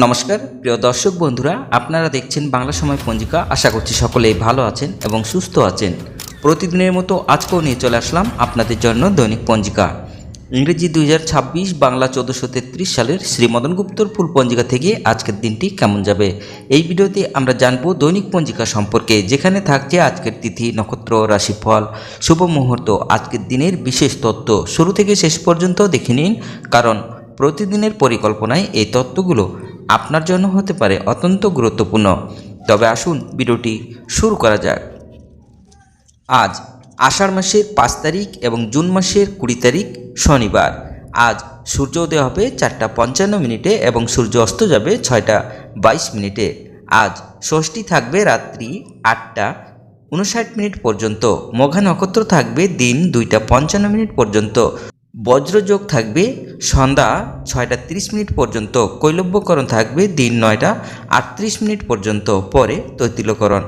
নমস্কার প্রিয় দর্শক বন্ধুরা, আপনারা দেখছেন বাংলা সময় পঞ্জিকা। আশা করছি সকলেই ভালো আছেন এবং সুস্থ আছেন। প্রতিদিনের মতো আজকেও নিয়ে চলে আসলাম আপনাদের জন্য দৈনিক পঞ্জিকা। ইংরেজি 2026, বাংলা 1433 সালের শ্রী মদন গুপ্তর ফুল পঞ্জিকা থেকে আজকের দিনটি কেমন যাবে এই ভিডিওতে আমরা জানবো দৈনিক পঞ্জিকা সম্পর্কে, যেখানে থাকছে আজকের তিথি, নক্ষত্র, রাশিফল, শুভ মুহূর্ত, আজকের দিনের বিশেষ তথ্য। শুরু থেকে শেষ পর্যন্ত দেখে নিন, কারণ প্রতিদিনের পরিকল্পনায় এই তথ্যগুলো আপনার জন্য হতে পারে অত্যন্ত গুরুত্বপূর্ণ। তবে আসুন ভিডিওটি শুরু করা যাক। আজ আষাঢ় মাসের 5 তারিখ এবং জুন মাসের 20 তারিখ শনিবার। আজ সূর্যোদয় হবে 4:55 এবং সূর্য অস্ত যাবে 6:22। আজ ষষ্ঠী থাকবে রাত্রি 8:59 পর্যন্ত। মঘা নক্ষত্র থাকবে দিন 2:55 পর্যন্ত। বজ্রযোগ থাকবে সন্ধ্যা 6:30 পর্যন্ত। কৈলব্যকরণ থাকবে দিন 9:38 পর্যন্ত, পরে তৈতিলকরণ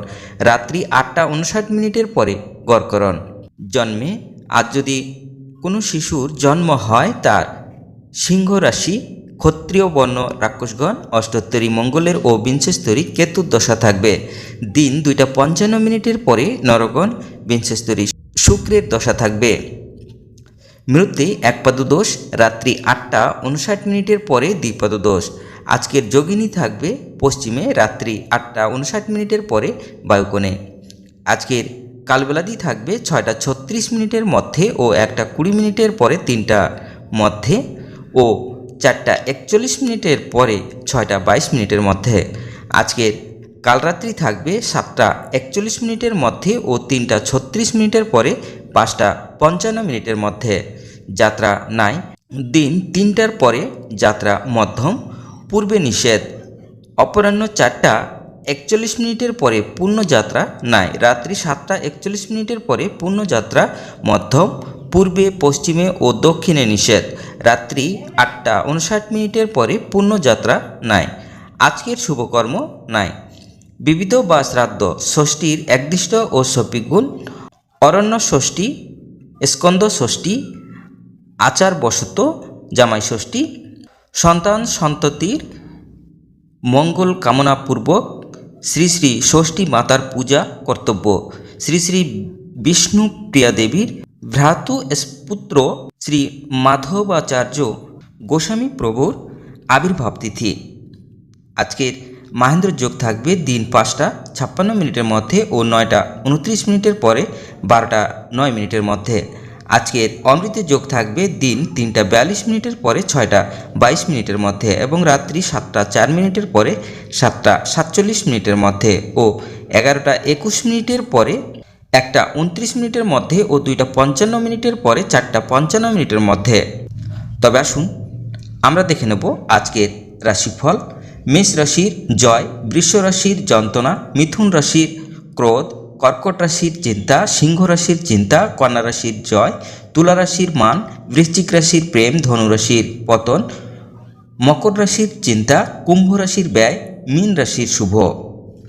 রাত্রি 8:59 পরে গড়করণ। জন্মে আজ যদি কোনো শিশুর জন্ম হয়, তার সিংহ রাশি, ক্ষত্রিয় বর্ণ, রাক্ষসগণ, অষ্টোত্তরী মঙ্গলের ও বিংশস্তরী কেতুর দশা থাকবে। দিন 2:55 পরে নরগণ, বিংশস্তরী শুক্রের দশা থাকবে। মৃত্যু একপাদ দোষ, রাত্রি 8:59 পরে দ্বিপাদ দোষ। আজকের যোগিনী থাকবে পশ্চিমে, রাত্রি 8:59 পরে বায়ুকোণে। আজকের কালবেলাদি থাকবে 6:36 মধ্যে ও 1:20 পরে 3টার মধ্যে ও 4:41 পরে 6:22 মধ্যে। আজকের কালরাত্রি থাকবে 7:41 মধ্যে ও 3:36 পরে 5:55 মধ্যে। যাত্রা নাই। দিন 3টার পরে যাত্রা মধ্যম, পূর্বে নিষেধ। অপরাহ্ন 4:41 পরে পূর্ণ যাত্রা নাই। রাত্রি 7:41 পরে পূর্ণ যাত্রা মধ্যম, পূর্বে, পশ্চিমে ও দক্ষিণে নিষেধ। রাত্রি 8:59 পরে পূর্ণ যাত্রা নাই। আজকের শুভকর্ম নাই। বিবিধ বা শ্রাদ্ধ, ষষ্ঠীর একদিষ্ট ও শপিগুণ, অরণ্য ষষ্ঠী, স্কন্দ ষষ্ঠী, আচার বশত জামাই ষষ্ঠী, সন্তান সন্ততির মঙ্গল কামনাপূর্বক শ্রী শ্রী ষষ্ঠী মাতার পূজা কর্তব্য। শ্রী শ্রী বিষ্ণু প্রিয়া দেবীর ভ্রাতু পুত্র শ্রী মাধবাচার্য গোস্বামী প্রভুর আবির্ভাব তিথি। আজকের মাহেন্দ্র যোগ থাকবে দিন 5:56 মধ্যে ও 9:29 পরে 12:09 মধ্যে। আজকের অমৃত যোগ থাকবে দিন 3:42 পরে 6:22 মধ্যে এবং রাত্রি 7:04 পরে 7:47 মধ্যে ও 11:21 পরে 1:29 মধ্যে ও 2:55 পরে 4:55 মধ্যে। তবে আসুন আমরা দেখে নেব আজকের রাশিফল। মেষ রাশির জয়, বৃষ রাশির যন্ত্রণা, মিথুন রাশির ক্রোধ, কর্কট রাশির চিন্তা, সিংহ রাশির চিন্তা, কন্যা রাশির জয়, তুলা রাশির মান, বৃশ্চিক রাশির প্রেম, ধনু রাশির পতন, মকর রাশির চিন্তা, কুম্ভ রাশির ব্যয়, মীন রাশির শুভ।